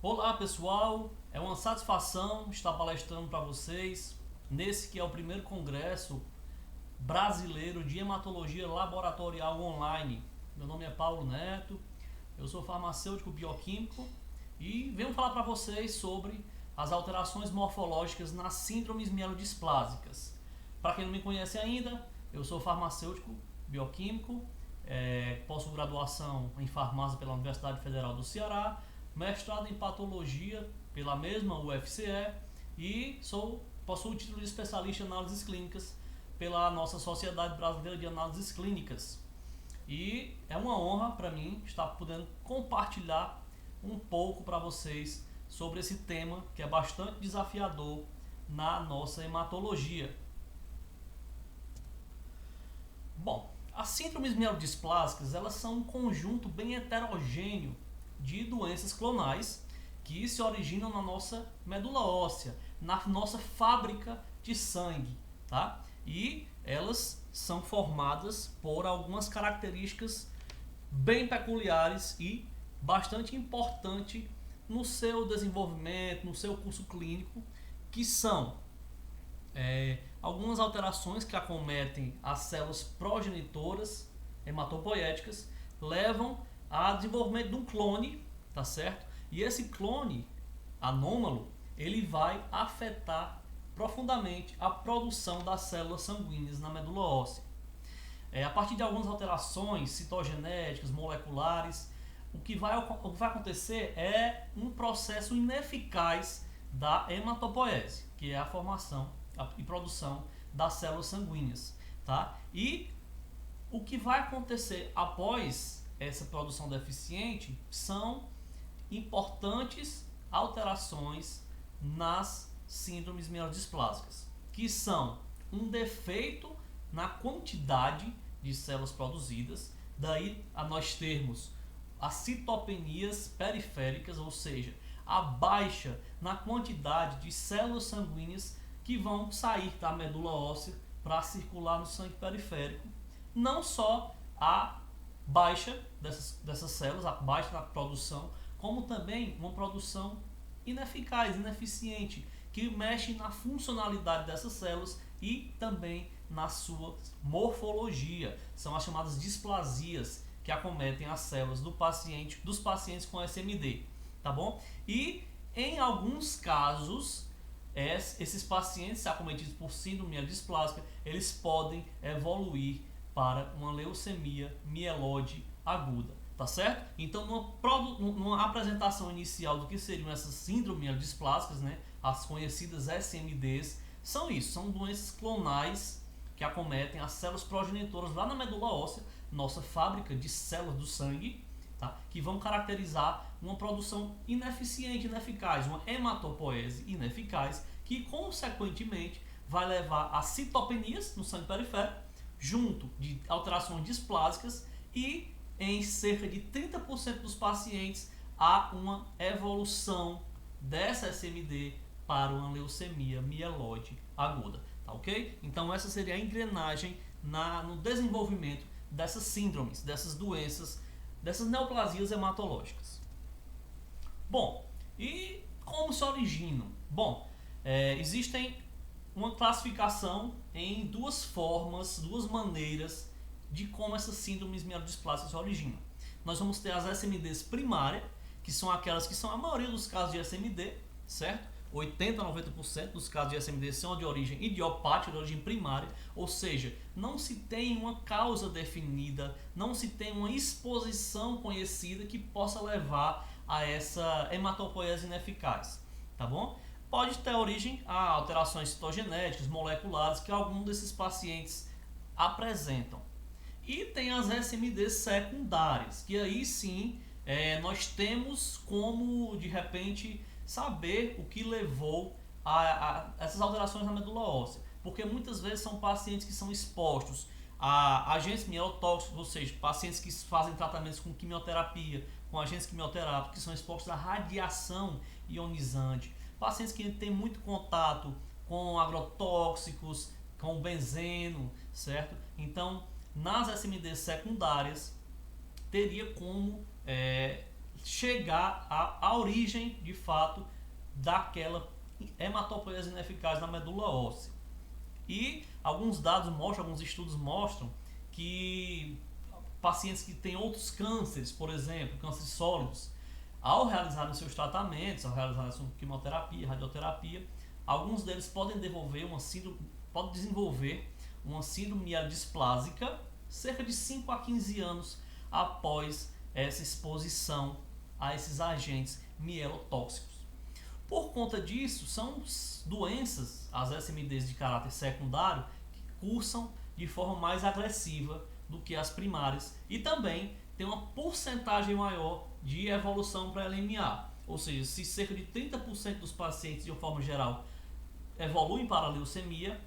Olá pessoal, é uma satisfação estar palestrando para vocês nesse que é o primeiro congresso brasileiro de hematologia laboratorial online. Meu nome é Paulo Neto, eu sou farmacêutico bioquímico e venho falar para vocês sobre as alterações morfológicas nas síndromes mielodisplásicas. Para quem não me conhece ainda, eu sou farmacêutico bioquímico, possuo graduação em farmácia pela Universidade Federal do Ceará, mestrado em patologia pela mesma UFCE e possuo o título de especialista em análises clínicas pela nossa Sociedade Brasileira de Análises Clínicas. E é uma honra para mim estar podendo compartilhar um pouco para vocês sobre esse tema que é bastante desafiador na nossa hematologia. Bom, as síndromes mielodisplásicas, elas são um conjunto bem heterogêneo de doenças clonais que se originam na nossa medula óssea, na nossa fábrica de sangue, tá? E elas são formadas por algumas características bem peculiares e bastante importante no seu desenvolvimento, no seu curso clínico, que são algumas alterações que acometem as células progenitoras hematopoéticas, levam a desenvolvimento de um clone, tá certo? E esse clone anômalo, ele vai afetar profundamente a produção das células sanguíneas na medula óssea. A partir de algumas alterações citogenéticas, moleculares, o que vai acontecer é um processo ineficaz da hematopoese, que é a formação e produção das células sanguíneas, tá? E o que vai acontecer após essa produção deficiente são importantes alterações nas síndromes mielodisplásicas, que são um defeito na quantidade de células produzidas, daí a nós termos as citopenias periféricas, ou seja, a baixa na quantidade de células sanguíneas que vão sair da medula óssea para circular no sangue periférico. Não só a baixa dessas células, a baixa na produção, como também uma produção ineficaz, ineficiente, que mexe na funcionalidade dessas células e também na sua morfologia. São as chamadas displasias que acometem as células dos pacientes com SMD, tá bom? E em alguns casos, esses pacientes acometidos por síndrome mielodisplásica, eles podem evoluir para uma leucemia mieloide aguda, tá certo? Então, numa apresentação inicial do que seriam essas síndromes mielodisplásicas, né, as conhecidas SMDs, são isso, são doenças clonais que acometem as células progenitoras lá na medula óssea, nossa fábrica de células do sangue, tá? Que vão caracterizar uma produção ineficiente, ineficaz, uma hematopoese ineficaz, que consequentemente vai levar a citopenias no sangue periférico, junto de alterações displásicas e em cerca de 30% dos pacientes há uma evolução dessa SMD para uma leucemia mieloide aguda, tá ok? Então essa seria a engrenagem no desenvolvimento dessas síndromes, dessas doenças, dessas neoplasias hematológicas. Bom, e como se originam? Bom, existem uma classificação em duas formas, duas maneiras de como essas síndromes mielodisplásicas se originam. Nós vamos ter as SMDs primárias, que são aquelas que são a maioria dos casos de SMD, certo? 80 a 90% dos casos de SMD são de origem idiopática, de origem primária, ou seja, não se tem uma causa definida, não se tem uma exposição conhecida que possa levar a essa hematopoese ineficaz, tá bom? Pode ter origem a alterações citogenéticas, moleculares, que algum desses pacientes apresentam. E tem as SMDs secundárias, que aí sim nós temos como, de repente, saber o que levou a essas alterações na medula óssea, porque muitas vezes são pacientes que são expostos a agentes mielotóxicos, ou seja, pacientes que fazem tratamentos com quimioterapia, com agentes quimioterápicos, que são expostos à radiação ionizante, pacientes que têm muito contato com agrotóxicos, com benzeno, certo? Então, nas SMDs secundárias, teria como chegar à origem, de fato, daquela hematopoiese ineficaz na medula óssea. E alguns dados mostram, alguns estudos mostram que pacientes que têm outros cânceres, por exemplo, cânceres sólidos, ao realizar os seus tratamentos, ao realizar a sua quimioterapia, radioterapia, alguns deles podem desenvolver uma síndrome mielodisplásica cerca de 5 a 15 anos após essa exposição a esses agentes mielotóxicos. Por conta disso, são doenças, as SMDs de caráter secundário, que cursam de forma mais agressiva do que as primárias e também tem uma porcentagem maior de evolução para LMA. Ou seja, se cerca de 30% dos pacientes, de uma forma geral, evoluem para a leucemia,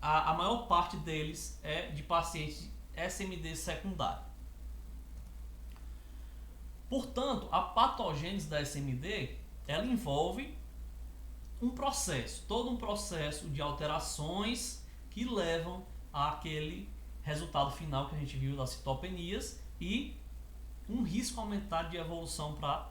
a maior parte deles é de pacientes SMD secundário. Portanto, a patogênese da SMD, ela envolve todo um processo de alterações que levam àquele resultado final que a gente viu das citopenias e um risco aumentado de evolução para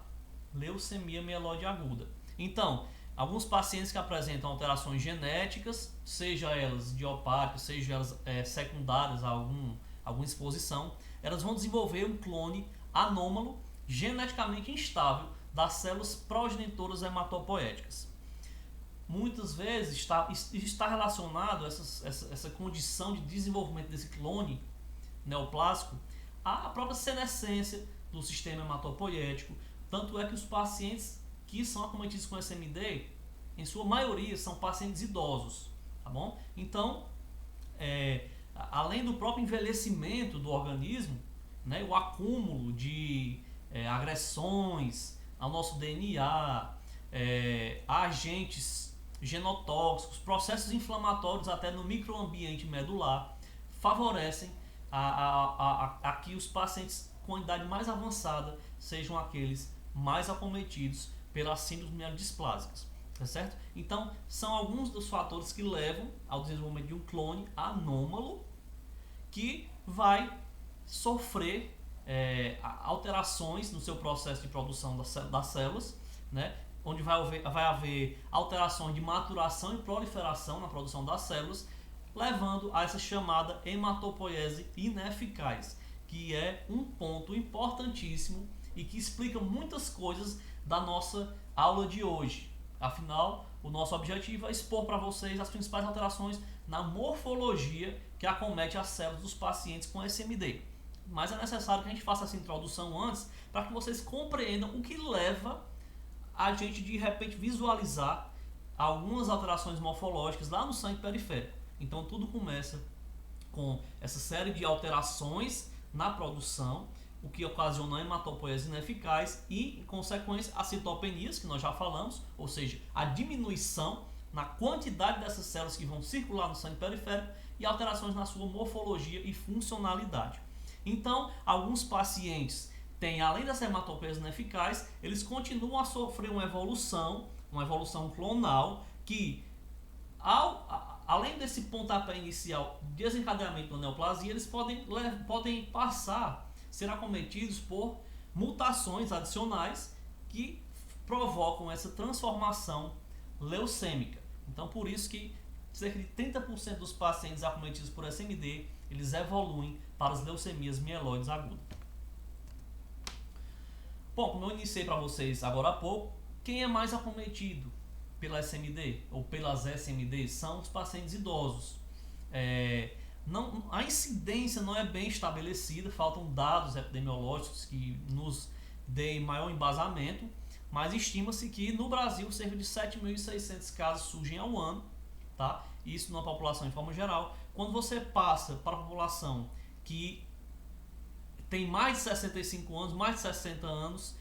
leucemia mieloide aguda. Então, alguns pacientes que apresentam alterações genéticas, seja elas idiopáticas, seja elas secundárias a alguma exposição, elas vão desenvolver um clone anômalo, geneticamente instável, das células progenitoras hematopoéticas. Muitas vezes está relacionado essa condição de desenvolvimento desse clone neoplásico à própria senescência do sistema hematopoético. Tanto é que os pacientes que são acometidos com SMD, em sua maioria, são pacientes idosos. Tá bom? Então, além do próprio envelhecimento do organismo, né, o acúmulo de agressões ao nosso DNA, agentes genotóxicos, processos inflamatórios até no microambiente medular, favorecem a que os pacientes com idade mais avançada sejam aqueles mais acometidos pelas síndromes mielodisplásicas, tá certo? Então, são alguns dos fatores que levam ao desenvolvimento de um clone anômalo que vai sofrer alterações no seu processo de produção das células, né? Onde vai haver alterações de maturação e proliferação na produção das células, levando a essa chamada hematopoiese ineficaz, que é um ponto importantíssimo e que explica muitas coisas da nossa aula de hoje. Afinal, o nosso objetivo é expor para vocês as principais alterações na morfologia que acomete as células dos pacientes com SMD. Mas é necessário que a gente faça essa introdução antes para que vocês compreendam o que leva a gente de repente visualizar algumas alterações morfológicas lá no sangue periférico. Então tudo começa com essa série de alterações na produção, o que ocasiona a hematopoiese ineficaz e, em consequência, as citopenias, que nós já falamos, ou seja, a diminuição na quantidade dessas células que vão circular no sangue periférico e alterações na sua morfologia e funcionalidade. Então, alguns pacientes têm, além dessa hematopoiese ineficaz, eles continuam a sofrer uma evolução clonal que, além desse pontapé inicial de desencadeamento da neoplasia, eles podem ser acometidos por mutações adicionais que provocam essa transformação leucêmica. Então, por isso que cerca de 30% dos pacientes acometidos por SMD, eles evoluem para as leucemias mieloides agudas. Bom, como eu iniciei para vocês agora há pouco, quem é mais acometido pela SMD ou pelas SMD são os pacientes idosos. A incidência não é bem estabelecida, faltam dados epidemiológicos que nos deem maior embasamento, mas estima-se que no Brasil cerca de 7.600 casos surgem ao ano, tá? Isso na população em forma geral. Quando você passa para a população que tem mais de 65 anos, mais de 60 anos,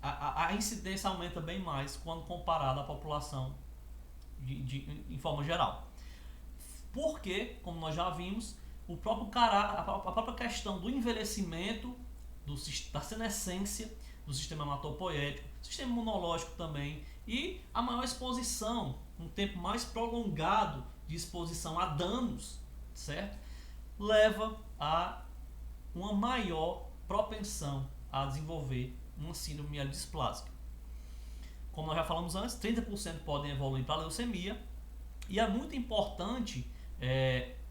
a incidência aumenta bem mais quando comparada à população em forma geral. Porque, como nós já vimos, a própria questão do envelhecimento, da senescência do sistema hematopoético, sistema imunológico também, e a maior exposição, um tempo mais prolongado de exposição a danos, certo? Leva a uma maior propensão a desenvolver uma síndrome mielodisplásica. Como nós já falamos antes, 30% podem evoluir para leucemia, e é muito importante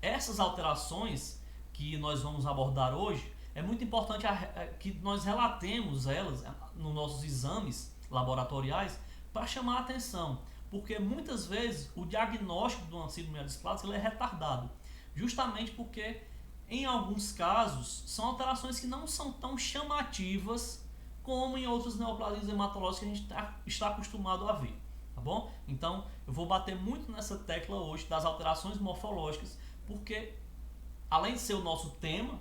essas alterações que nós vamos abordar hoje, é muito importante que nós relatemos elas nos nossos exames laboratoriais para chamar a atenção, porque muitas vezes o diagnóstico de uma síndrome mielodisplásica ele é retardado, justamente porque em alguns casos são alterações que não são tão chamativas como em outros neoplasias hematológicos que a gente está acostumado a ver, tá bom? Então eu vou bater muito nessa tecla hoje das alterações morfológicas, porque além de ser o nosso tema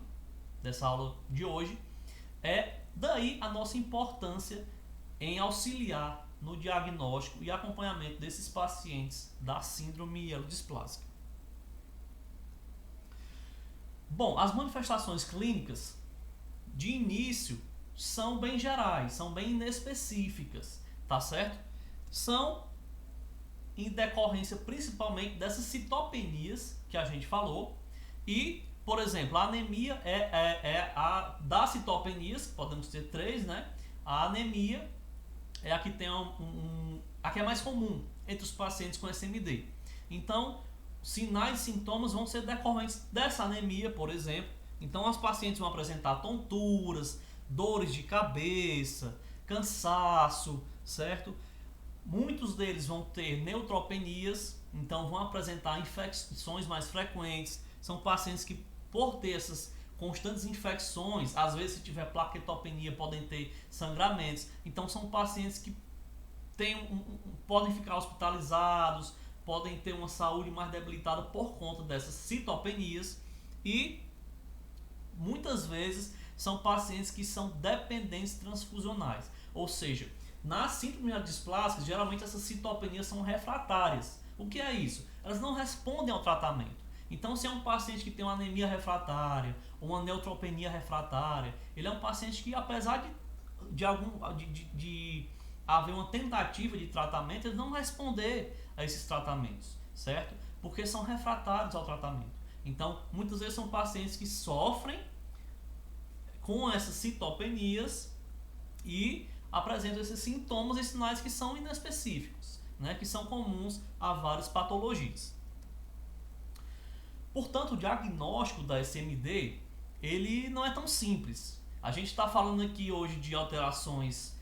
dessa aula de hoje, é daí a nossa importância em auxiliar no diagnóstico e acompanhamento desses pacientes da síndrome mielodisplásica. Bom, as manifestações clínicas de início são bem gerais, são bem inespecíficas, tá certo? São em decorrência principalmente dessas citopenias que a gente falou e, por exemplo, a anemia é a das citopenias, podemos ter 3, né? A anemia é a que tem a que é mais comum entre os pacientes com SMD. Então, sinais e sintomas vão ser decorrentes dessa anemia, por exemplo. Então, os pacientes vão apresentar tonturas, dores de cabeça, cansaço, certo? Muitos deles vão ter neutropenias, então vão apresentar infecções mais frequentes. São pacientes que, por ter essas constantes infecções, às vezes se tiver plaquetopenia podem ter sangramentos. Então são pacientes que podem ficar hospitalizados, podem ter uma saúde mais debilitada por conta dessas citopenias e muitas vezes são pacientes que são dependentes transfusionais, ou seja, na síndrome mielodisplásica, geralmente essas citopenias são refratárias. O que é isso? Elas não respondem ao tratamento. Então, se é um paciente que tem uma anemia refratária, ou uma neutropenia refratária, ele é um paciente que, apesar de haver uma tentativa de tratamento, ele não responder a esses tratamentos, certo? Porque são refratários ao tratamento. Então, muitas vezes são pacientes que sofrem com essas citopenias e apresentam esses sintomas e sinais que são inespecíficos, né? Que são comuns a várias patologias. Portanto, o diagnóstico da SMD ele não é tão simples. A gente está falando aqui hoje de alterações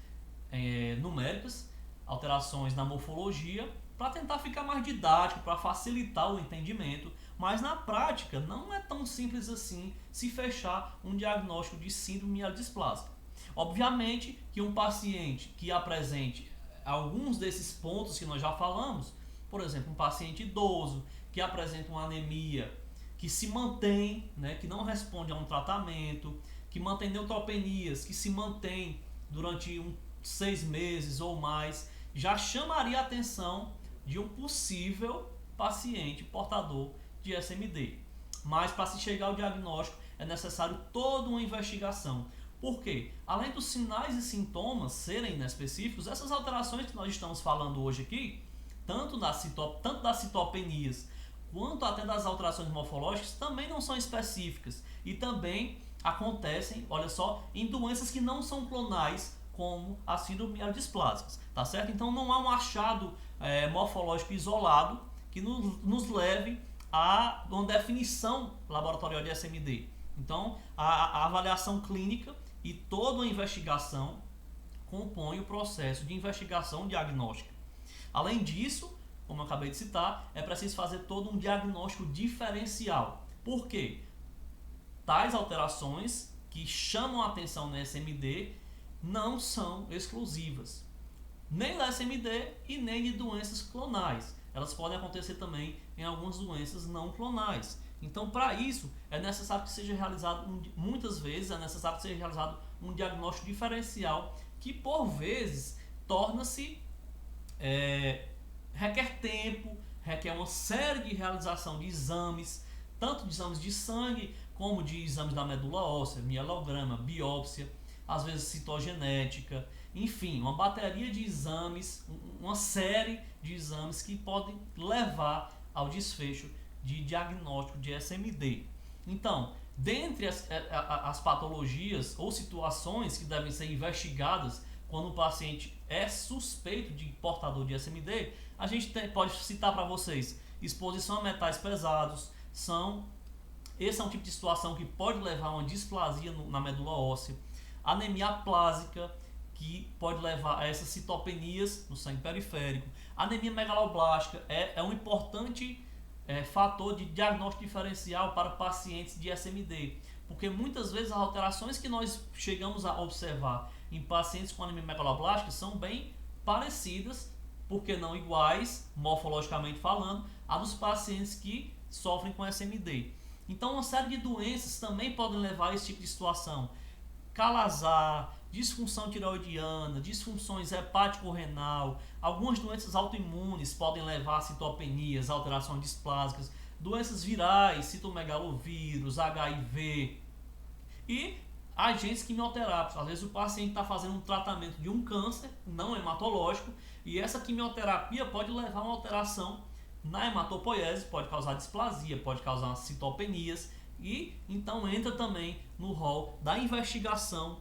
numéricas, alterações na morfologia, para tentar ficar mais didático, para facilitar o entendimento, mas na prática não é tão simples assim se fechar um diagnóstico de síndrome mielodisplásica. Obviamente que um paciente que apresente alguns desses pontos que nós já falamos, por exemplo, um paciente idoso que apresenta uma anemia que se mantém, né, que não responde a um tratamento, que mantém neutropenias, que se mantém durante 6 meses ou mais, já chamaria a atenção de um possível paciente portador de SMD. Mas para se chegar ao diagnóstico é necessário toda uma investigação. Por quê? Além dos sinais e sintomas serem inespecíficos, essas alterações que nós estamos falando hoje aqui, tanto das citopenias quanto até das alterações morfológicas, também não são específicas e também acontecem, olha só, em doenças que não são clonais, como as síndromes mielodisplásicas, tá certo? Então não há um achado morfológico isolado que nos leve a uma definição laboratorial de SMD. Então a avaliação clínica e toda a investigação compõe o processo de investigação diagnóstica. Além disso, como eu acabei de citar, é preciso fazer todo um diagnóstico diferencial. Por quê? Tais alterações que chamam a atenção no SMD não são exclusivas, nem da SMD e nem de doenças clonais. Elas podem acontecer também em algumas doenças não clonais. Então, para isso, é necessário que seja realizado, muitas vezes, é necessário que seja realizado um diagnóstico diferencial que, por vezes, torna-se... requer tempo, requer uma série de realização de exames, tanto de exames de sangue, como de exames da medula óssea, mielograma, biópsia, às vezes citogenética, enfim, uma bateria de exames, uma série de exames que podem levar ao desfecho de diagnóstico de SMD. Então, Dentre as patologias ou situações que devem ser investigadas quando o paciente é suspeito de portador de SMD, a gente pode citar para vocês exposição a metais pesados. Esse é um tipo de situação que pode levar a uma displasia na medula óssea. Anemia aplásica, que pode levar a essas citopenias no sangue periférico. Anemia megaloblástica é um importante fator de diagnóstico diferencial para pacientes de SMD, porque muitas vezes as alterações que nós chegamos a observar em pacientes com anemia megaloblástica são bem parecidas, porque não iguais, morfologicamente falando, a dos pacientes que sofrem com SMD. Então, uma série de doenças também podem levar a esse tipo de situação. Calazar, disfunção tireoidiana, disfunções hepático-renal, algumas doenças autoimunes podem levar a citopenias, alterações displásicas, doenças virais, citomegalovírus, HIV e agentes quimioterápicos. Às vezes o paciente está fazendo um tratamento de um câncer não hematológico e essa quimioterapia pode levar a uma alteração na hematopoiese, pode causar displasia, pode causar citopenias e então entra também no rol da investigação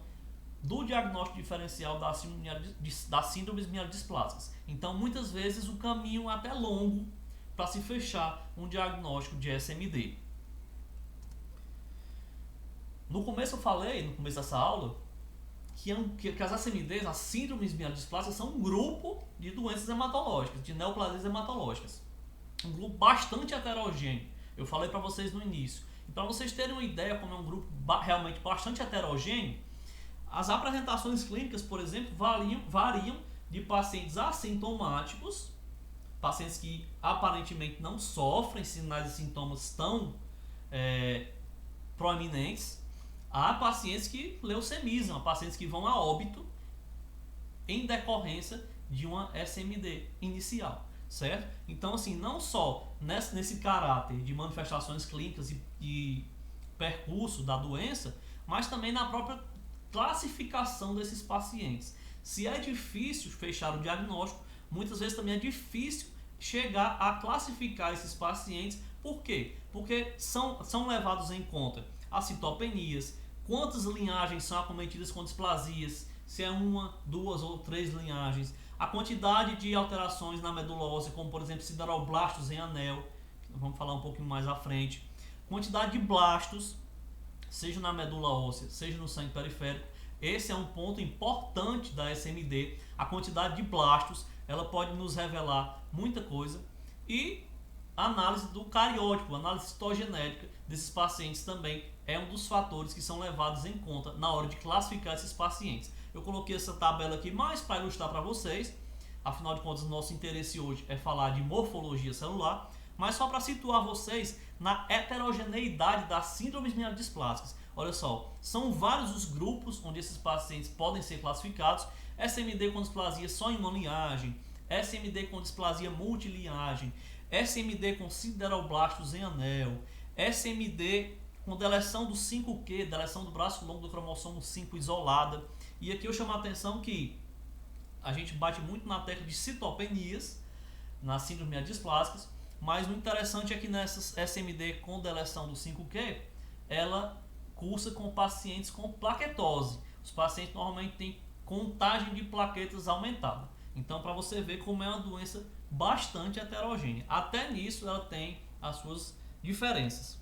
do diagnóstico diferencial das síndromes mielodisplásicas. Então, muitas vezes o caminho é até longo para se fechar um diagnóstico de SMD. No começo eu falei, no começo dessa aula, que as SMDs, as síndromes mielodisplásicas, são um grupo de doenças hematológicas, de neoplasias hematológicas. Um grupo bastante heterogêneo. Eu falei para vocês no início. E para vocês terem uma ideia como é um grupo realmente bastante heterogêneo, as apresentações clínicas, por exemplo, variam de pacientes assintomáticos, pacientes que aparentemente não sofrem sinais e sintomas tão proeminentes, a pacientes que leucemizam, a pacientes que vão a óbito em decorrência de uma SMD inicial, certo? Então, assim, não só nesse caráter de manifestações clínicas e percurso da doença, mas também na própria classificação desses pacientes. Se é difícil fechar o diagnóstico, muitas vezes também é difícil chegar a classificar esses pacientes. Por quê? Porque são levados em conta as citopenias, quantas linhagens são acometidas com displasias, se é uma, duas ou três linhagens, a quantidade de alterações na medula óssea, como por exemplo sideroblastos em anel, vamos falar um pouquinho mais à frente, quantidade de blastos, seja na medula óssea, seja no sangue periférico. Esse é um ponto importante da SMD. A quantidade de blastos, ela pode nos revelar muita coisa. E a análise do cariótipo, a análise citogenética desses pacientes também é um dos fatores que são levados em conta na hora de classificar esses pacientes. Eu coloquei essa tabela aqui mais para ilustrar para vocês. Afinal de contas, nosso interesse hoje é falar de morfologia celular. Mas só para situar vocês na heterogeneidade das síndromes mielodisplásicas. Olha só, são vários os grupos onde esses pacientes podem ser classificados. SMD com displasia só em uma linhagem, SMD com displasia multilinhagem, SMD com sideroblastos em anel, SMD com deleção do 5q, deleção do braço longo do cromossomo 5 isolada. E aqui eu chamo a atenção que a gente bate muito na tecla de citopenias nas síndromes mielodisplásicas. Mas o interessante é que nessas SMD com deleção do 5q, ela cursa com pacientes com plaquetose. Os pacientes normalmente têm contagem de plaquetas aumentada. Então, para você ver como é uma doença bastante heterogênea. Até nisso ela tem as suas diferenças.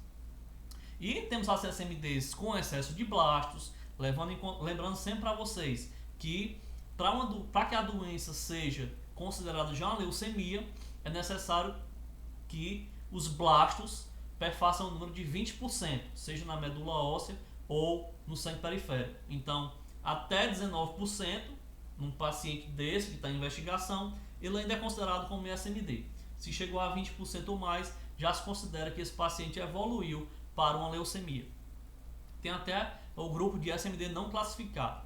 E temos as SMDs com excesso de blastos, lembrando sempre para vocês que para que a doença seja considerada já uma leucemia, é necessário que os blastos perfaçam o número de 20%, seja na medula óssea ou no sangue periférico. Então, até 19%, num paciente desse que está em investigação, ele ainda é considerado como SMD. Se chegou a 20% ou mais, já se considera que esse paciente evoluiu para uma leucemia. Tem até o grupo de SMD não classificado,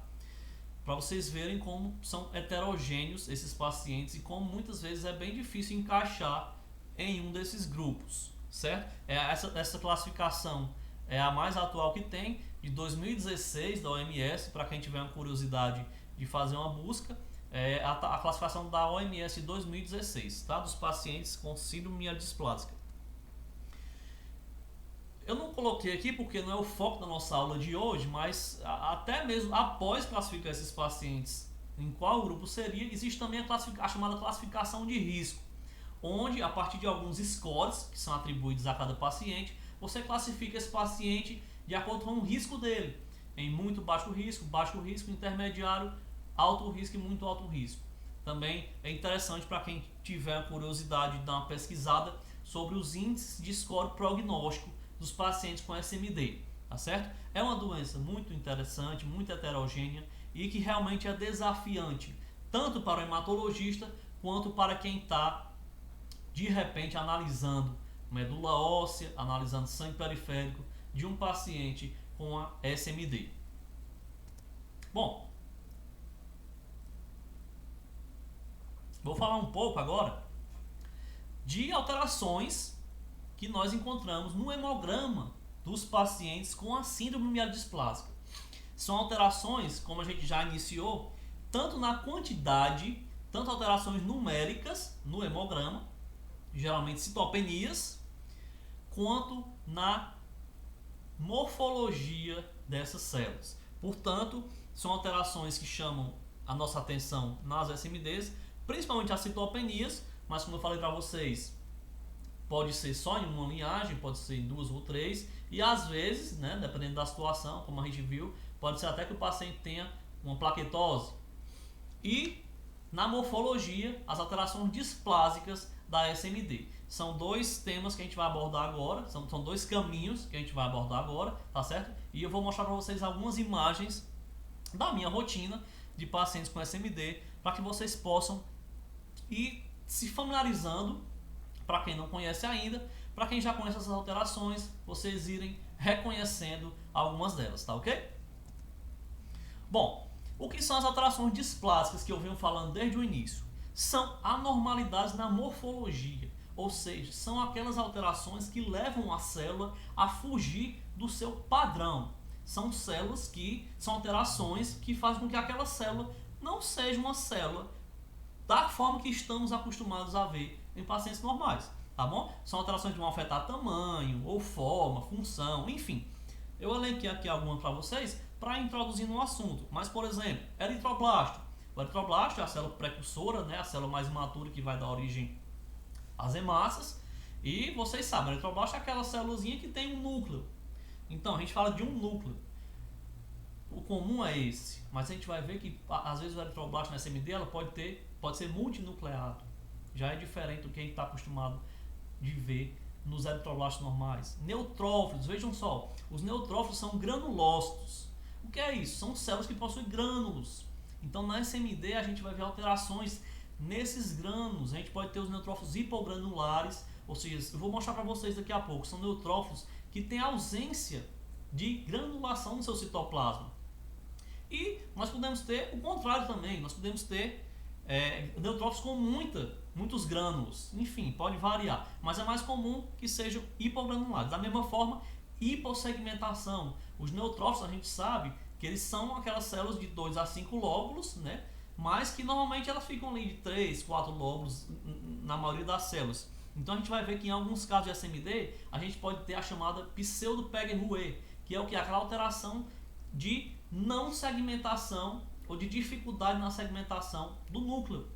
para vocês verem como são heterogêneos esses pacientes e como muitas vezes é bem difícil encaixar em um desses grupos, certo? Essa classificação é a mais atual que tem, de 2016 da OMS, para quem tiver uma curiosidade de fazer uma busca, é a classificação da OMS de 2016, tá? Dos pacientes com síndrome mielodisplásica. Eu não coloquei aqui porque não é o foco da nossa aula de hoje, mas até mesmo após classificar esses pacientes em qual grupo seria, existe também a chamada classificação de risco, onde a partir de alguns scores que são atribuídos a cada paciente, você classifica esse paciente de acordo com o risco dele, em muito baixo risco, intermediário, alto risco e muito alto risco. Também é interessante para quem tiver a curiosidade de dar uma pesquisada sobre os índices de score prognóstico dos pacientes com SMD, tá certo? É uma doença muito interessante, muito heterogênea e que realmente é desafiante, tanto para o hematologista quanto para quem está de repente analisando medula óssea, analisando sangue periférico de um paciente com a SMD. Bom, vou falar um pouco agora de alterações que nós encontramos no hemograma dos pacientes com a síndrome mielodisplásica. São alterações, como a gente já iniciou, tanto na quantidade, tanto alterações numéricas no hemograma, geralmente citopenias, quanto na morfologia dessas células. Portanto, são alterações que chamam a nossa atenção nas SMDs, principalmente as citopenias, mas como eu falei para vocês, pode ser só em uma linhagem, pode ser em duas ou três, e às vezes, né, dependendo da situação, como a gente viu, pode ser até que o paciente tenha uma plaquetose. E na morfologia, as alterações displásicas da SMD. São dois temas que a gente vai abordar agora, são dois caminhos que a gente vai abordar agora, tá certo? E eu vou mostrar para vocês algumas imagens da minha rotina de pacientes com SMD, para que vocês possam ir se familiarizando, para quem não conhece ainda, para quem já conhece essas alterações, vocês irem reconhecendo algumas delas, tá ok? Bom, o que são as alterações displásicas que eu venho falando desde o início? São anormalidades na morfologia, ou seja, são aquelas alterações que levam a célula a fugir do seu padrão. São células que são alterações que fazem com que aquela célula não seja uma célula da forma que estamos acostumados a ver em pacientes normais, tá bom? São alterações que vão afetar tamanho, ou forma, função, enfim. Eu elenquei aqui algumas para vocês para introduzir no assunto, mas por exemplo, eritroblasto. O eritroblasto é a célula precursora, né? A célula mais imatura que vai dar origem às hemácias, e vocês sabem, o eritroblasto é aquela célulazinha que tem um núcleo. Então a gente fala de um núcleo. O comum é esse, mas a gente vai ver que às vezes o eritroblasto na SMD ela pode ser multinucleado. Já é diferente do que a gente está acostumado de ver nos eritroblastos normais. Neutrófilos, vejam só, os neutrófilos são granulócitos. O que é isso? São células que possuem grânulos. Então na SMD a gente vai ver alterações nesses grânulos. A gente pode ter os neutrófilos hipogranulares, ou seja, eu vou mostrar para vocês daqui a pouco, são neutrófilos que têm ausência de granulação no seu citoplasma. E nós podemos ter o contrário também, nós podemos ter neutrófilos com muitos grânulos, enfim, pode variar, mas é mais comum que sejam hipogranulares. Da mesma forma, hipossegmentação. Os neutrófilos a gente sabe que eles são aquelas células de 2 a 5 lóbulos, né? Mas que normalmente elas ficam ali de 3, 4 lóbulos na maioria das células. Então a gente vai ver que em alguns casos de SMD, a gente pode ter a chamada pseudo-Peguerrouet, que é o que? Aquela alteração de não segmentação ou de dificuldade na segmentação do núcleo.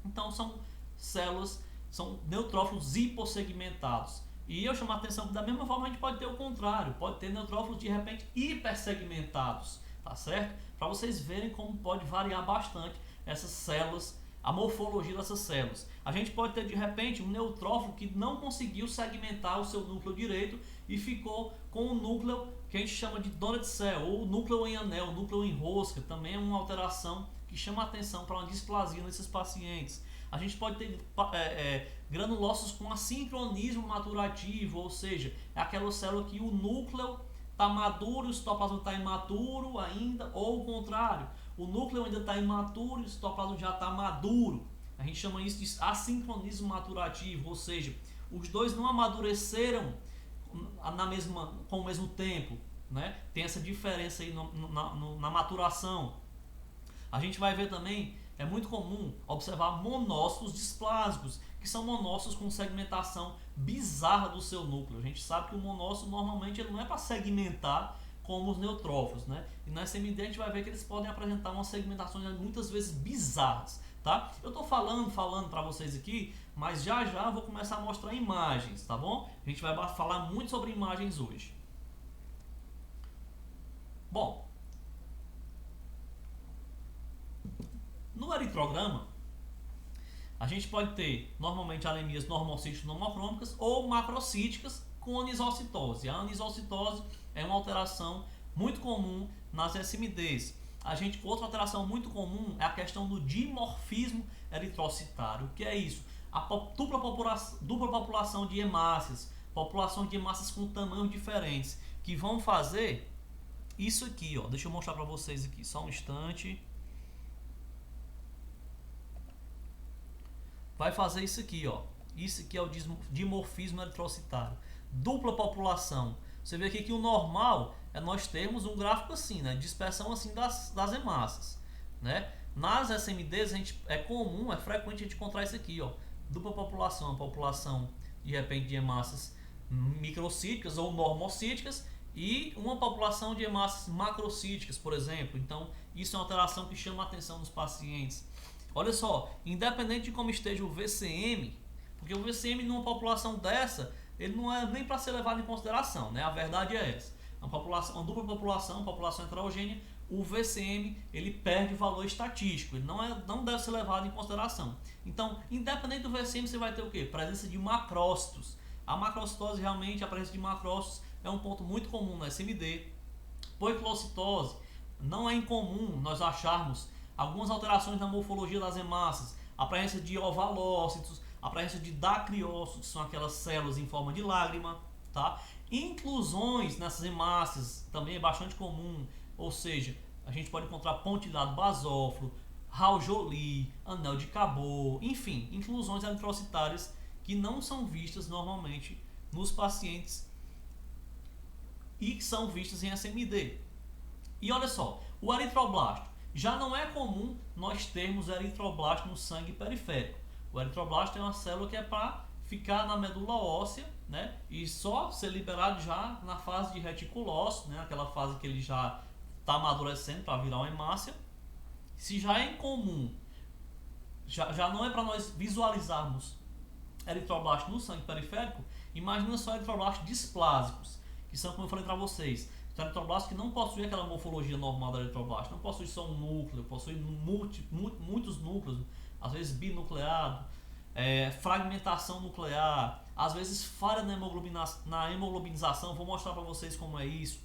Então são células, são neutrófilos hipossegmentados. E eu chamo a atenção que da mesma forma a gente pode ter o contrário, pode ter neutrófilos de repente hipersegmentados, tá certo? Para vocês verem como pode variar bastante essas células, a morfologia dessas células. A gente pode ter de repente um neutrófilo que não conseguiu segmentar o seu núcleo direito e ficou com o núcleo que a gente chama de donut cell, ou núcleo em anel, núcleo em rosca, também é uma alteração que chama a atenção para uma displasia nesses pacientes. A gente pode ter granulócitos com assincronismo maturativo, ou seja, é aquela célula que o núcleo está maduro e o citoplasma está imaturo ainda, ou o contrário, o núcleo ainda está imaturo e o citoplasma já está maduro. A gente chama isso de assincronismo maturativo, ou seja, os dois não amadureceram com o mesmo tempo, né? Tem essa diferença aí na maturação. A gente vai ver também, é muito comum observar monócitos displásicos, que são monócitos com segmentação bizarra do seu núcleo. A gente sabe que o monócito normalmente ele não é para segmentar como os neutrófilos, né? E na SMD a gente vai ver que eles podem apresentar umas segmentações muitas vezes bizarras, tá? Eu tô falando para vocês aqui, mas já já vou começar a mostrar imagens, tá bom? A gente vai falar muito sobre imagens hoje. Bom, no eritrograma, a gente pode ter normalmente anemias normocíticas normocrômicas ou macrocíticas com anisocitose. A anisocitose é uma alteração muito comum nas SMDs. Outra alteração muito comum é a questão do dimorfismo eritrocitário. O que é isso? A dupla população de hemácias, com tamanhos diferentes, que vão fazer isso aqui, ó. Deixa eu mostrar para vocês aqui, só um instante. Vai fazer isso aqui, ó. Isso aqui é o dimorfismo eritrocitário. Dupla população. Você vê aqui que o normal é nós termos um gráfico assim, né? Dispersão assim das hemácias, né? Nas SMDs é frequente a gente encontrar isso aqui, ó. Dupla população de repente de hemácias microcíticas ou normocíticas e uma população de hemácias macrocíticas, por exemplo. Então, isso é uma alteração que chama a atenção dos pacientes. Olha só, independente de como esteja o VCM, porque o VCM numa população dessa, ele não é nem para ser levado em consideração, né? A verdade é essa. Uma dupla população heterogênea, o VCM ele perde valor estatístico, ele não deve ser levado em consideração. Então, independente do VCM, você vai ter o quê? Presença de macrócitos. A macrocitose realmente, a presença de macrócitos é um ponto muito comum na SMD. Poiquilocitose, não é incomum nós acharmos algumas alterações na morfologia das hemácias, a presença de ovalócitos, a presença de dacriócitos, que são aquelas células em forma de lágrima, tá? Inclusões nessas hemácias também é bastante comum, ou seja, a gente pode encontrar pontilhado basófilo, Raul-Joly, anel de Cabot, enfim, inclusões eritrocitárias que não são vistas normalmente nos pacientes e que são vistas em SMD. E olha só, o eritroblasto. Já não é comum nós termos eritroblasto no sangue periférico. O eritroblasto é uma célula que é para ficar na medula óssea, né? E só ser liberado já na fase de reticulócito, né? Aquela fase que ele já está amadurecendo para virar uma hemácia. Se já é incomum, já não é para nós visualizarmos eritroblasto no sangue periférico, imagina só eritroblastos displásicos, que são, como eu falei para vocês, eritroblastos que não possuem aquela morfologia normal da eritroblasto, não possui só um núcleo, possui muitos núcleos, às vezes binucleado, fragmentação nuclear, às vezes falha na hemoglobinização, vou mostrar para vocês como é isso.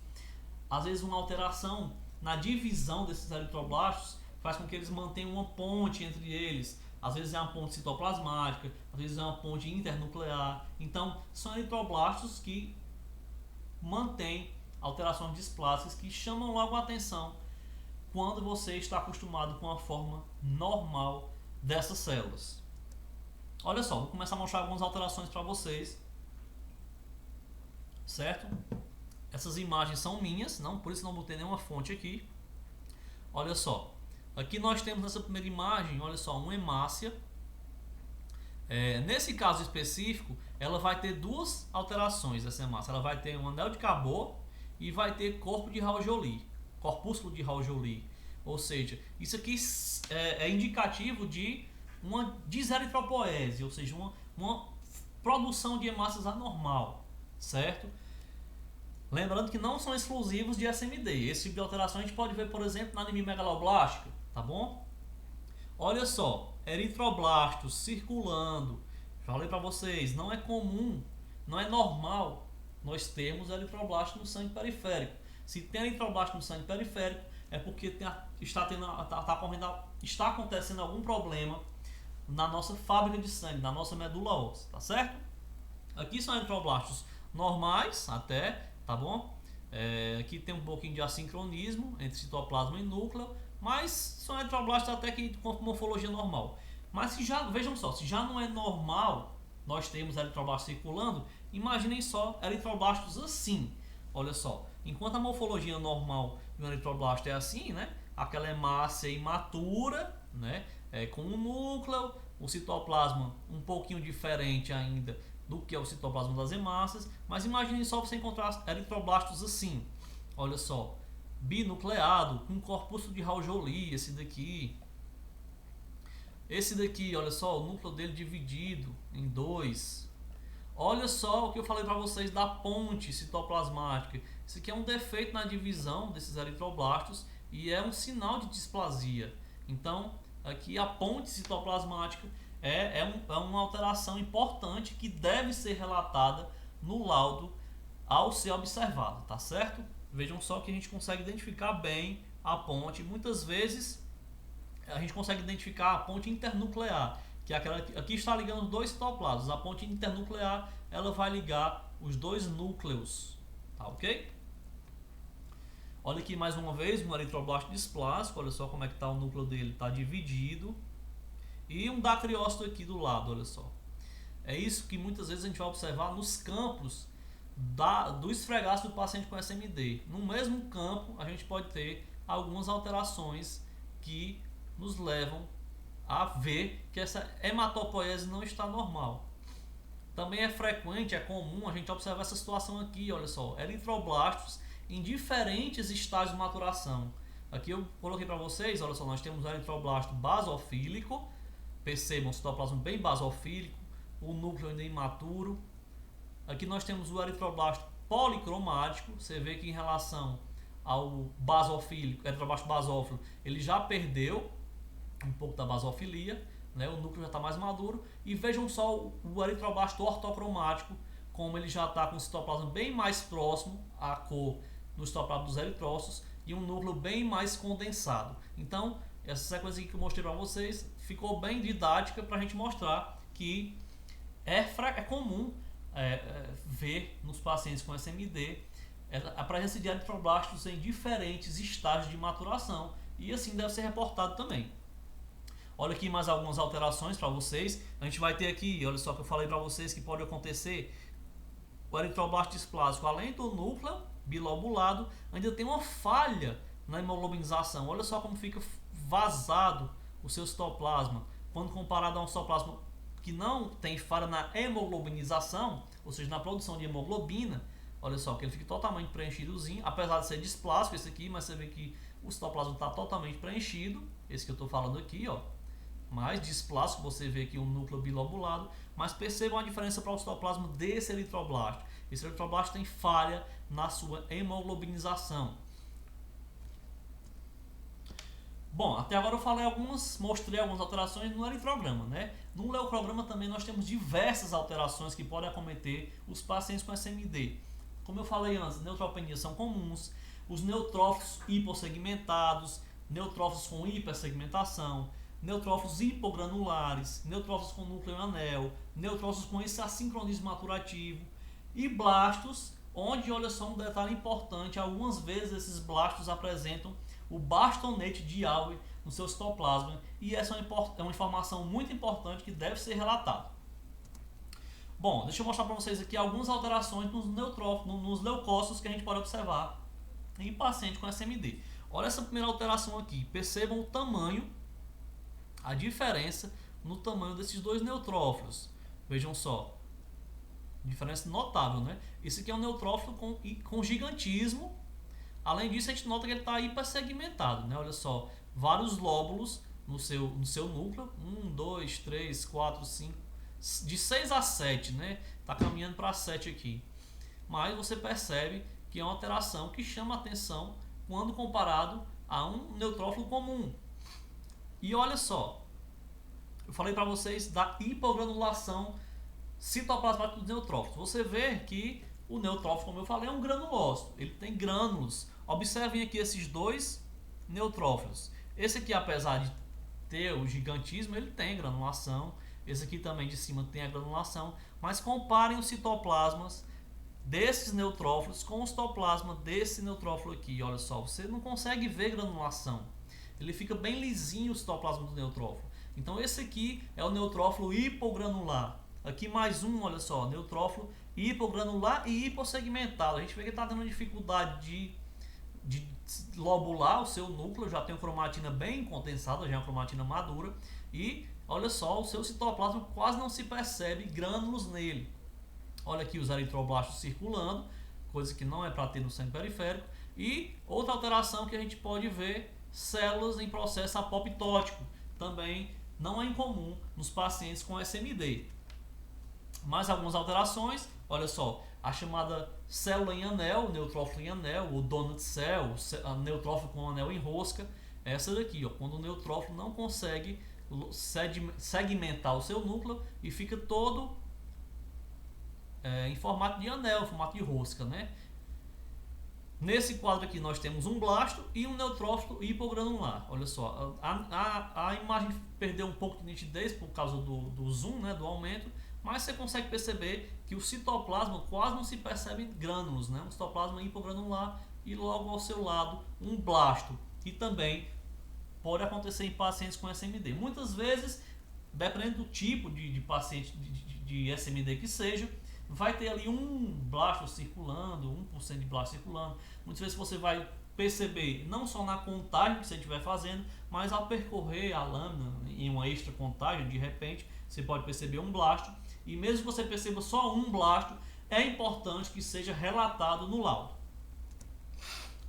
Às vezes uma alteração na divisão desses eritroblastos faz com que eles mantenham uma ponte entre eles. Às vezes é uma ponte citoplasmática, às vezes é uma ponte internuclear. Então, são eritroblastos que mantêm alterações displásicas que chamam logo a atenção quando você está acostumado com a forma normal dessas células. Olha só, vou começar a mostrar algumas alterações para vocês, certo? Essas imagens são minhas, por isso não botei nenhuma fonte aqui. Olha só, aqui nós temos nessa primeira imagem, olha só, uma hemácia. Nesse caso específico, ela vai ter duas alterações dessa hemácia. Ela vai ter um anel de Cabot e vai ter corpo de Raul-Joly, corpúsculo de Raul-Joly. Ou seja, isso aqui é indicativo de uma deseritropoese, ou seja, uma produção de hemácias anormal, certo? Lembrando que não são exclusivos de SMD. Esse tipo de alteração a gente pode ver, por exemplo, na anemia megaloblástica, tá bom? Olha só, eritroblastos circulando. Falei para vocês, não é comum, não é normal nós termos eritroblasto no sangue periférico. Se tem eritroblasto no sangue periférico, é porque está acontecendo algum problema na nossa fábrica de sangue, na nossa medula óssea, tá certo? Aqui são eritroblastos normais, até, tá bom? Aqui tem um pouquinho de assincronismo entre citoplasma e núcleo, mas são eritroblastos até que com morfologia normal. Mas vejam só, se já não é normal nós temos eritroblastos circulando, imaginem só eritroblastos assim. Olha só, enquanto a morfologia normal do eritroblasto é assim, né? Aquela hemácia imatura, né? Com um núcleo, o citoplasma um pouquinho diferente ainda do que é o citoplasma das hemácias, mas imagine só você encontrar eritroblastos assim, olha só, binucleado, com corpúsculo de Raul-Joly, esse daqui, olha só, o núcleo dele dividido em dois. Olha só o que eu falei para vocês da ponte citoplasmática. Isso aqui é um defeito na divisão desses eritroblastos e é um sinal de displasia. Então, aqui a ponte citoplasmática é uma alteração importante que deve ser relatada no laudo ao ser observado, tá certo? Vejam só que a gente consegue identificar bem a ponte. Muitas vezes a gente consegue identificar a ponte internuclear, que é aquela que aqui está ligando os dois citoplasmas. A ponte internuclear, ela vai ligar os dois núcleos, tá ok? Olha aqui mais uma vez um eritroblasto displásico, olha só como é que está o núcleo dele, está dividido. E um dacriócito aqui do lado, olha só. É isso que muitas vezes a gente vai observar nos campos do esfregaço do paciente com SMD. No mesmo campo, a gente pode ter algumas alterações que nos levam a ver que essa hematopoiese não está normal. Também é frequente, é comum a gente observar essa situação aqui, olha só, eritroblastos em diferentes estágios de maturação. Aqui eu coloquei para vocês, olha só, nós temos o eritroblasto basofílico, percebam, o citoplasma bem basofílico, o núcleo ainda imaturo. Aqui nós temos o eritroblasto policromático, você vê que em relação ao basofílico, eritroblasto basófilo, ele já perdeu um pouco da basofilia, né? O núcleo já está mais maduro. E vejam só o eritroblasto ortocromático, como ele já está com o citoplasma bem mais próximo à cor do citoplasma dos eritrócitos e um núcleo bem mais condensado. Então, essa sequência aqui que eu mostrei para vocês ficou bem didática para a gente mostrar que é comum ver nos pacientes com SMD a presença de eritroblastos em diferentes estágios de maturação e assim deve ser reportado também. Olha aqui mais algumas alterações para vocês. A gente vai ter aqui, olha só que eu falei para vocês que pode acontecer o eritroblasto displásico, além do núcleo bilobulado, ainda tem uma falha na hemoglobinização. Olha só como fica vazado o seu citoplasma quando comparado a um citoplasma que não tem falha na hemoglobinização, ou seja, na produção de hemoglobina. Olha só que ele fica totalmente preenchidozinho, apesar de ser displásico esse aqui, mas você vê que o citoplasma está totalmente preenchido, esse que eu estou falando aqui, ó. Mais displástico, você vê aqui um núcleo bilobulado, mas percebam a diferença para o citoplasma desse eritroblasto. Esse eritroblasto tem falha na sua hemoglobinização. Bom, até agora eu mostrei algumas alterações no eritrograma, né? No leucograma também nós temos diversas alterações que podem acometer os pacientes com SMD. Como eu falei antes, neutropenias são comuns, os neutrófilos hipossegmentados, neutrófilos com hipersegmentação, neutrófilos hipogranulares, neutrófilos com núcleo anel, neutrófilos com esse assincronismo maturativo e blastos, onde, olha só um detalhe importante, algumas vezes esses blastos apresentam o bastonete de Auer no seu citoplasma e essa é uma informação muito importante que deve ser relatada. Bom, deixa eu mostrar para vocês aqui algumas alterações nos leucócitos que a gente pode observar em paciente com SMD. Olha essa primeira alteração aqui, percebam o tamanho, a diferença no tamanho desses dois neutrófilos. Vejam só, diferença notável, né? Esse aqui é um neutrófilo com gigantismo. Além disso, a gente nota que ele está hipersegmentado, né? Olha só, vários lóbulos no seu núcleo, 1, 2, 3, 4, 5, de 6 a 7, né? Está caminhando para 7 aqui. Mas você percebe que é uma alteração que chama a atenção quando comparado a um neutrófilo comum. E olha só, eu falei para vocês da hipogranulação citoplasmática dos neutrófilos. Você vê que o neutrófilo, como eu falei, é um granulócito. Ele tem grânulos. Observem aqui esses dois neutrófilos. Esse aqui, apesar de ter o gigantismo, ele tem granulação. Esse aqui também de cima tem a granulação. Mas comparem os citoplasmas desses neutrófilos com o citoplasma desse neutrófilo aqui. Olha só, você não consegue ver granulação. Ele fica bem lisinho o citoplasma do neutrófilo. Então esse aqui é o neutrófilo hipogranular. Aqui mais um, olha só, neutrófilo hipogranular e hipossegmentado. A gente vê que está tendo dificuldade de lobular o seu núcleo, já tem uma cromatina bem condensada, já é uma cromatina madura, e olha só, o seu citoplasma quase não se percebe grânulos nele. Olha aqui os eritroblastos circulando, coisa que não é para ter no sangue periférico. E outra alteração que a gente pode ver, células em processo apoptótico, também não é incomum nos pacientes com SMD. Mais algumas alterações, olha só, a chamada célula em anel, neutrófilo em anel, o donut cell, a neutrófilo com anel em rosca, essa daqui, ó, quando o neutrófilo não consegue segmentar o seu núcleo e fica todo em formato de anel, formato de rosca, né? Nesse quadro aqui nós temos um blasto e um neutrófilo hipogranular. Olha só, a imagem perdeu um pouco de nitidez por causa do zoom, né, do aumento, mas você consegue perceber que o citoplasma quase não se percebe grânulos, né? Um citoplasma hipogranular e logo ao seu lado um blasto. E também pode acontecer em pacientes com SMD. Muitas vezes, dependendo do tipo de paciente de SMD que seja, vai ter ali um blasto circulando, 1% de blasto circulando. Muitas vezes você vai perceber, não só na contagem que você estiver fazendo, mas ao percorrer a lâmina em uma extra contagem, de repente, você pode perceber um blasto. E mesmo que você perceba só um blasto, é importante que seja relatado no laudo.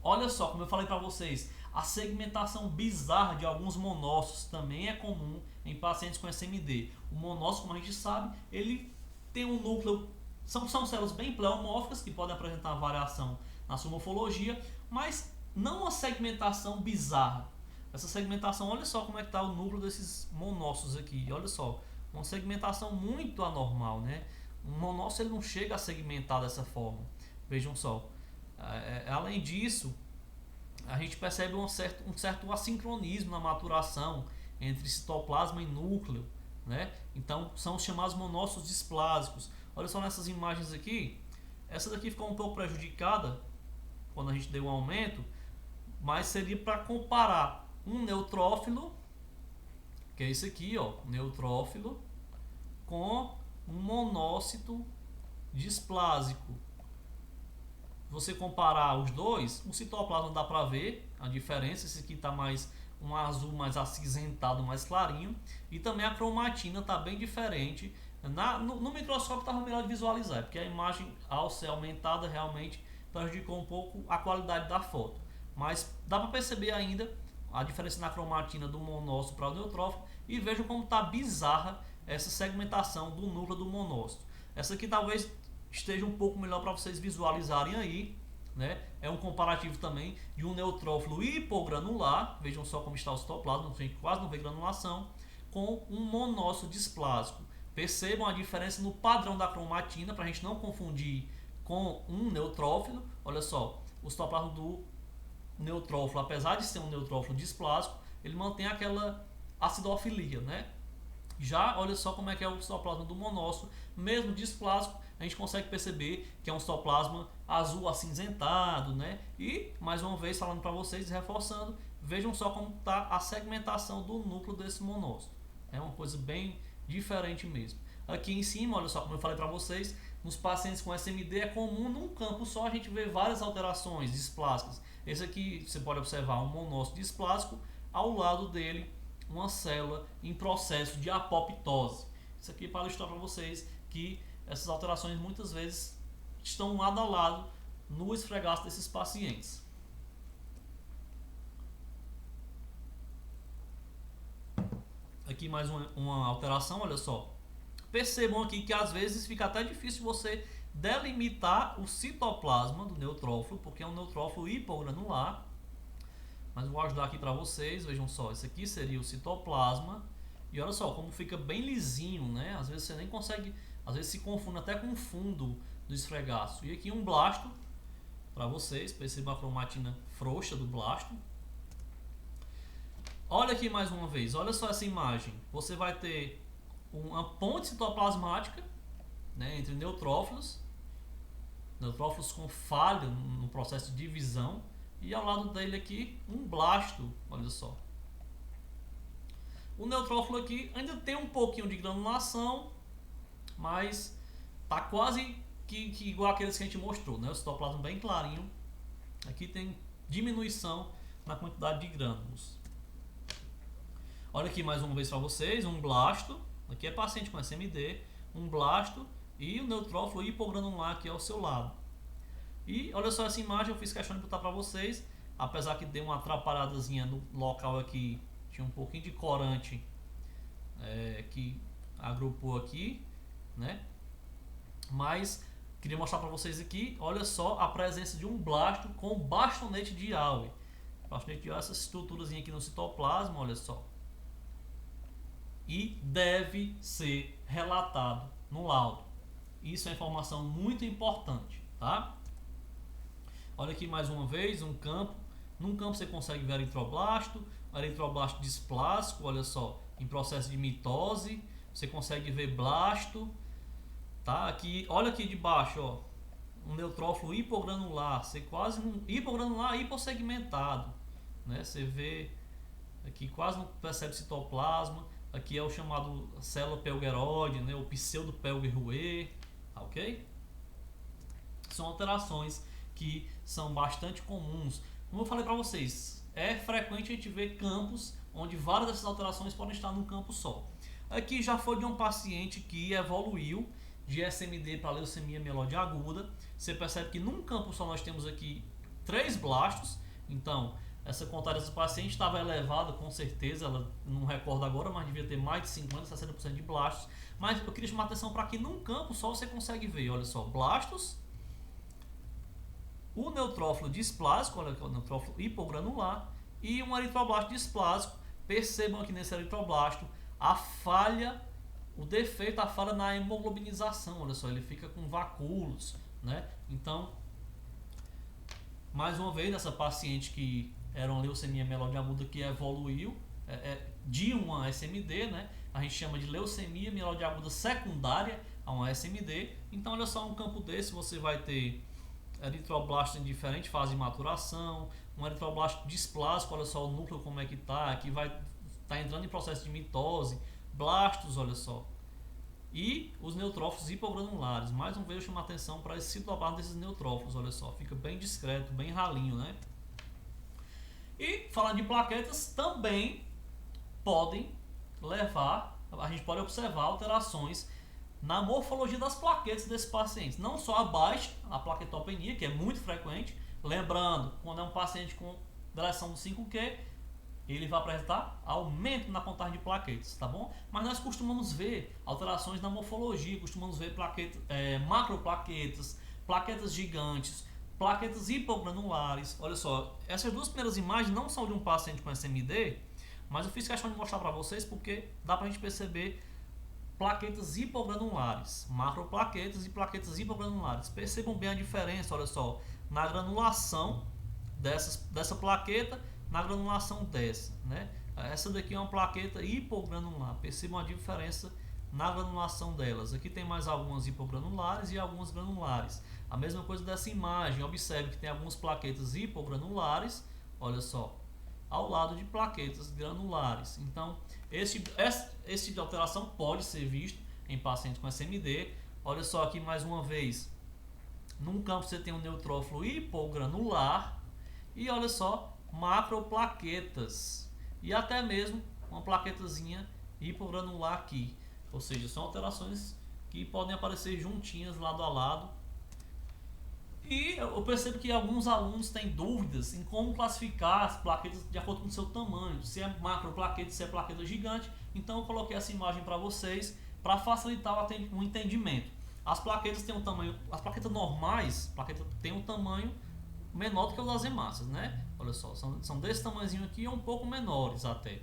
Olha só, como eu falei para vocês, a segmentação bizarra de alguns monócitos também é comum em pacientes com SMD. O monócito, como a gente sabe, ele tem um núcleo, são células bem pleomórficas que podem apresentar variação na sua morfologia, mas não uma segmentação bizarra. Essa segmentação, olha só como é que está o núcleo desses monócitos aqui, olha só, uma segmentação muito anormal, né? Um monócito ele não chega a segmentar dessa forma, vejam só. Além disso, a gente percebe um certo assincronismo na maturação entre citoplasma e núcleo, né? Então são os chamados monócitos displásicos. Olha só nessas imagens aqui, essa daqui ficou um pouco prejudicada quando a gente deu um aumento, mas seria para comparar um neutrófilo, que é esse aqui, ó, neutrófilo, com um monócito displásico. Você comparar os dois, o citoplasma dá para ver a diferença. Esse aqui está mais um azul mais acinzentado, mais clarinho, e também a cromatina está bem diferente. No microscópio estava melhor de visualizar, porque a imagem ao ser aumentada realmente prejudicou um pouco a qualidade da foto, mas dá para perceber ainda a diferença na cromatina do monócito para o neutrófilo, e vejam como está bizarra essa segmentação do núcleo do monócito. Essa aqui talvez esteja um pouco melhor para vocês visualizarem aí, né? É um comparativo também de um neutrófilo hipogranular, vejam só como está o citoplasma, a gente quase não vê granulação, com um monócito displásico. Percebam a diferença no padrão da cromatina, para a gente não confundir com um neutrófilo. Olha só, o citoplasma do neutrófilo, apesar de ser um neutrófilo displásico, ele mantém aquela acidofilia, né? Já olha só como é que é o citoplasma do monócito, mesmo displásico, a gente consegue perceber que é um citoplasma azul acinzentado, né? E, mais uma vez, falando para vocês, reforçando, vejam só como está a segmentação do núcleo desse monócito. É uma coisa bem diferente mesmo. Aqui em cima, olha só, como eu falei para vocês, nos pacientes com SMD é comum num campo só a gente ver várias alterações displásicas. Esse aqui você pode observar um monócito displásico, ao lado dele uma célula em processo de apoptose. Isso aqui é para ilustrar para vocês que essas alterações muitas vezes estão lado a lado no esfregaço desses pacientes. Aqui mais uma alteração, olha só. Percebam aqui que às vezes fica até difícil você delimitar o citoplasma do neutrófilo, porque é um neutrófilo hipogranular. Mas vou ajudar aqui para vocês, vejam só, esse aqui seria o citoplasma. E olha só como fica bem lisinho, né? Às vezes você nem consegue, às vezes se confunde até com o fundo do esfregaço. E aqui um blasto, para vocês, percebam a cromatina frouxa do blasto. Olha aqui mais uma vez, olha só essa imagem. Você vai ter uma ponte citoplasmática, né, entre neutrófilos com falha no processo de divisão, e ao lado dele aqui um blasto, olha só. O neutrófilo aqui ainda tem um pouquinho de granulação, mas tá quase que igual aqueles que a gente mostrou, né? O citoplasma bem clarinho. Aqui tem diminuição na quantidade de grânulos. Olha aqui mais uma vez para vocês, um blasto, aqui é paciente com SMD, um blasto e o neutrófilo hipogranular aqui ao seu lado. E olha só essa imagem, eu fiz questão de botar para vocês, apesar que deu uma atrapalhadazinha no local aqui, tinha um pouquinho de corante que agrupou aqui, né? Mas queria mostrar para vocês aqui, olha só a presença de um blasto com bastonete de Alve. Bastonete de Alve, essa estruturazinha aqui no citoplasma, olha só. E deve ser relatado no laudo. Isso é informação muito importante, tá? Olha aqui mais uma vez um campo. Num campo você consegue ver eritroblasto displásico, olha só, em processo de mitose. Você consegue ver blasto, tá? Aqui, olha aqui de baixo, ó, um neutrófilo hipogranular, você quase hipogranular hipossegmentado, né? Você vê aqui quase não percebe citoplasma. Aqui é o chamado célula pelgueroide, né? O pseudo-pelguerrouet, tá, ok? São alterações que são bastante comuns. Como eu falei para vocês, é frequente a gente ver campos onde várias dessas alterações podem estar num campo só. Aqui já foi de um paciente que evoluiu de SMD para leucemia mieloide aguda. Você percebe que num campo só nós temos aqui 3 blastos. Então, essa contagem dessa paciente estava elevada, com certeza, ela não recordo agora, mas devia ter mais de 50%, 60% de blastos. Mas eu queria chamar a atenção para que num campo só você consegue ver, olha só, blastos, o neutrófilo displásico, olha aqui, o neutrófilo hipogranular, e um eritroblasto displásico. Percebam aqui nesse eritroblasto a falha, o defeito, a falha na hemoglobinização, olha só, ele fica com vacúolos, né? Então, mais uma vez, essa paciente que era uma leucemia mieloide aguda que evoluiu de uma SMD, né? A gente chama de leucemia mieloide aguda secundária a uma SMD. Então, olha só, um campo desse você vai ter eritroblastos em diferentes fases de maturação, um eritroblasto displásico, olha só o núcleo como é que tá, aqui vai tá entrando em processo de mitose, blastos, olha só. E os neutrófilos hipogranulares, mais uma vez eu chamo a atenção para esse citoplasma desses neutrófilos, olha só, fica bem discreto, bem ralinho, né? E falando de plaquetas, também podem levar, a gente pode observar alterações na morfologia das plaquetas desses pacientes. Não só a baixa, a plaquetopenia, que é muito frequente. Lembrando, quando é um paciente com deleção do 5Q, ele vai apresentar aumento na contagem de plaquetas, tá bom? Mas nós costumamos ver alterações na morfologia, costumamos ver macroplaquetas, plaquetas gigantes, plaquetas hipogranulares. Olha só, essas duas primeiras imagens não são de um paciente com SMD, mas eu fiz questão de mostrar para vocês porque dá para a gente perceber plaquetas hipogranulares, macroplaquetas e plaquetas hipogranulares. Percebam bem a diferença, olha só, na granulação dessa plaqueta, na granulação dessa, né? Essa daqui é uma plaqueta hipogranular. Percebam a diferença na granulação delas. Aqui tem mais algumas hipogranulares e algumas granulares. A mesma coisa dessa imagem. Observe que tem algumas plaquetas hipogranulares, olha só, ao lado de plaquetas granulares. Então, esse tipo de alteração pode ser visto em pacientes com SMD. Olha só aqui mais uma vez. Num campo você tem um neutrófilo hipogranular e olha só, macroplaquetas e até mesmo uma plaquetazinha hipogranular aqui. Ou seja, são alterações que podem aparecer juntinhas lado a lado. E eu percebo que alguns alunos têm dúvidas em como classificar as plaquetas de acordo com o seu tamanho, se é macroplaqueta, se é plaqueta gigante. Então eu coloquei essa imagem para vocês para facilitar o entendimento. As plaquetas têm um tamanho, as plaquetas normais, têm um tamanho menor do que o das hemácias, né? Olha só, são desse tamanhozinho aqui ou um pouco menores até.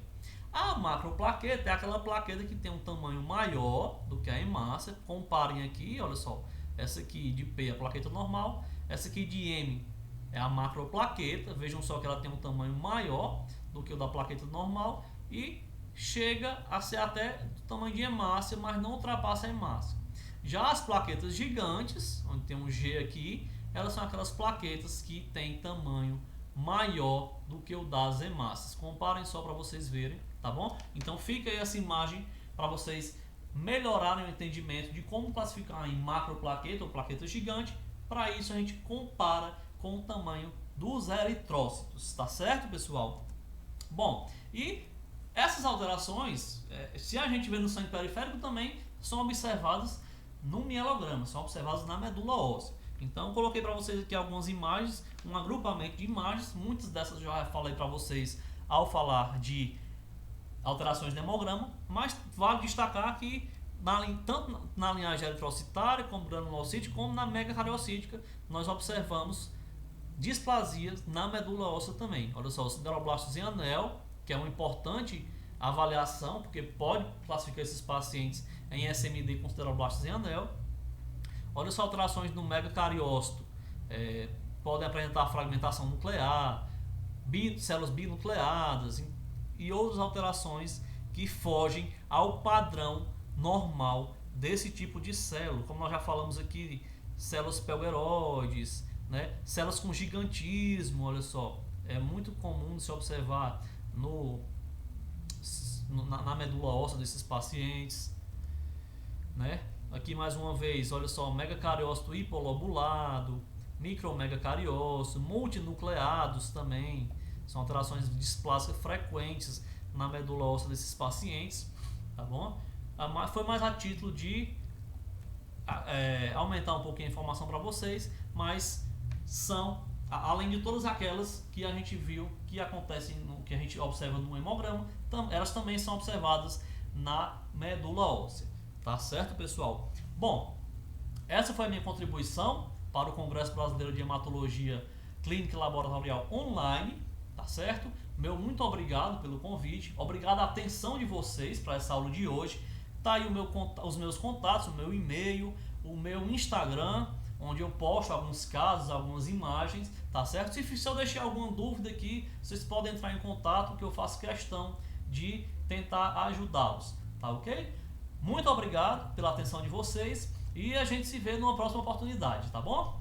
A macroplaqueta é aquela plaqueta que tem um tamanho maior do que a hemácia. Comparem aqui, olha só, essa aqui de P é a plaqueta normal, essa aqui de M é a macroplaqueta. Vejam só que ela tem um tamanho maior do que o da plaqueta normal e chega a ser até do tamanho de hemácia, mas não ultrapassa a hemácia. Já as plaquetas gigantes, onde tem um G aqui, elas são aquelas plaquetas que têm tamanho maior do que o das hemácias. Comparem só para vocês verem, tá bom? Então fica aí essa imagem para vocês melhorarem o entendimento de como classificar em macroplaqueta ou plaqueta gigante. Para isso a gente compara com o tamanho dos eritrócitos, tá certo, pessoal? Bom, e essas alterações, se a gente vê no sangue periférico, também são observadas no mielograma, são observadas na medula óssea. Então, eu coloquei para vocês aqui algumas imagens, um agrupamento de imagens, muitas dessas eu já falei para vocês ao falar de alterações de hemograma, mas vale destacar que tanto na linhagem eritrocitária, como granulocítica, como na megacariocítica, nós observamos displasias na medula óssea também. Olha só, os sideroblastos em anel, que é uma importante avaliação, porque pode classificar esses pacientes em SMD com sideroblastos em anel. Olha só, alterações no megacariócito, podem apresentar fragmentação nuclear, células binucleadas e outras alterações que fogem ao padrão normal desse tipo de célula, como nós já falamos aqui, células pelgueroides, né? Células com gigantismo, olha só, é muito comum de se observar na medula óssea desses pacientes, né? Aqui mais uma vez, olha só, megacariócito hipolobulado, micromegacariócito, multinucleados também, são alterações displásicas frequentes na medula óssea desses pacientes, tá bom? Foi mais a título de aumentar um pouquinho a informação para vocês, mas são, além de todas aquelas que a gente viu que acontecem, que a gente observa no hemograma, elas também são observadas na medula óssea, tá certo, pessoal? Bom, essa foi a minha contribuição para o Congresso Brasileiro de Hematologia Clínica e Laboratorial Online, tá certo? Meu muito obrigado pelo convite, obrigado a atenção de vocês para essa aula de hoje. Tá aí os meus contatos, o meu e-mail, o meu Instagram, onde eu posto alguns casos, algumas imagens, tá certo? Se eu deixar alguma dúvida aqui, vocês podem entrar em contato, que eu faço questão de tentar ajudá-los, tá ok? Muito obrigado pela atenção de vocês e a gente se vê numa próxima oportunidade, tá bom?